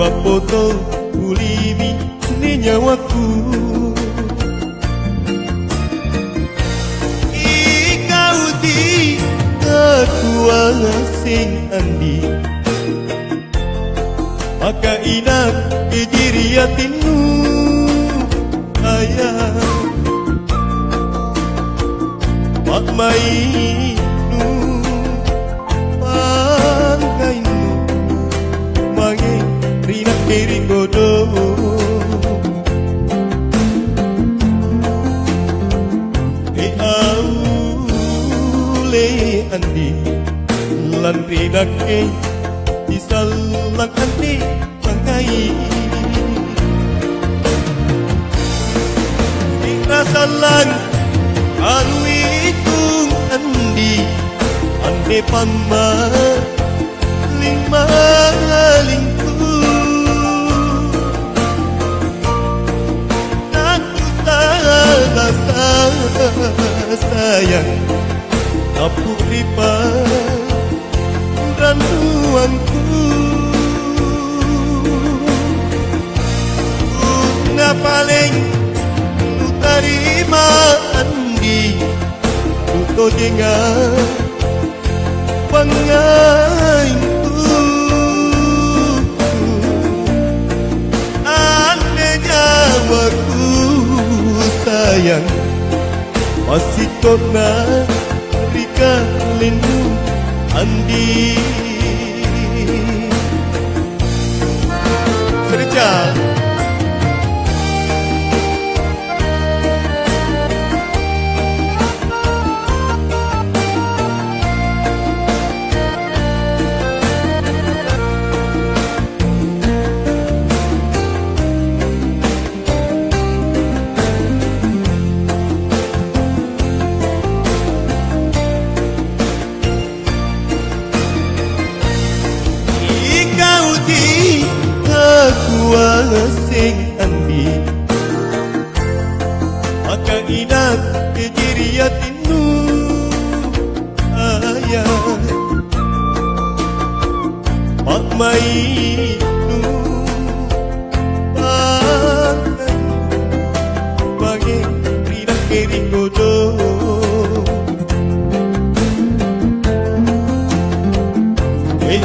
mapoto ulimi ni nyawaku. Ikaw di aku asing andi, maka ingat kejiriatinmu ayah. Mak mainu pangkainu mange rina kiri godo. Aule andi lan rina ke disalak andi pangai. Rina salang alu itung andi ande pama lima lingku. Aku tak sayang apu ripa dan uangku. Una paling lu terima andi untuk jengat pangainku. Ane nyawaku sayang masih kona rika lindu andi. Serja asing andi, maka ingat kejiriatinmu ayah. Mak mainu pakai bagi rina kiri godo.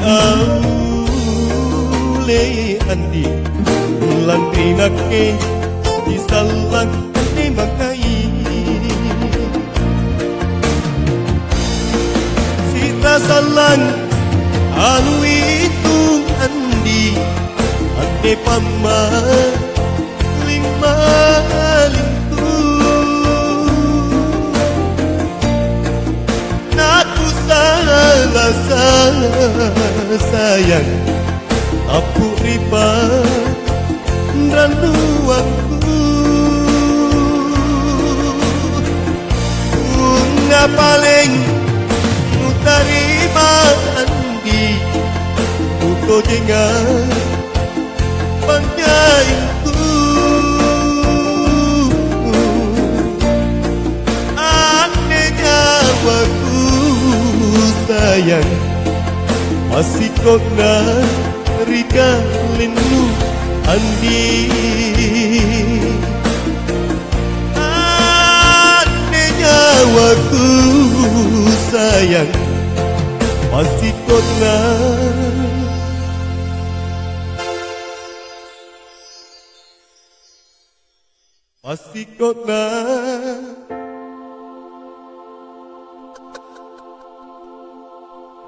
Aule andi lan rina ke disalak andi makai. Sita salang anu itu andi ande pama lima lingku. Naku salah sayang apu riba dan uangku. Bunga paling ku terima andi untuk jengat panggaiku. Ane nyawaku sayang masih kona rika lindu andi. Ane nyawaku sayang masih kona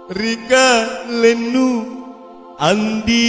rika lindu andi.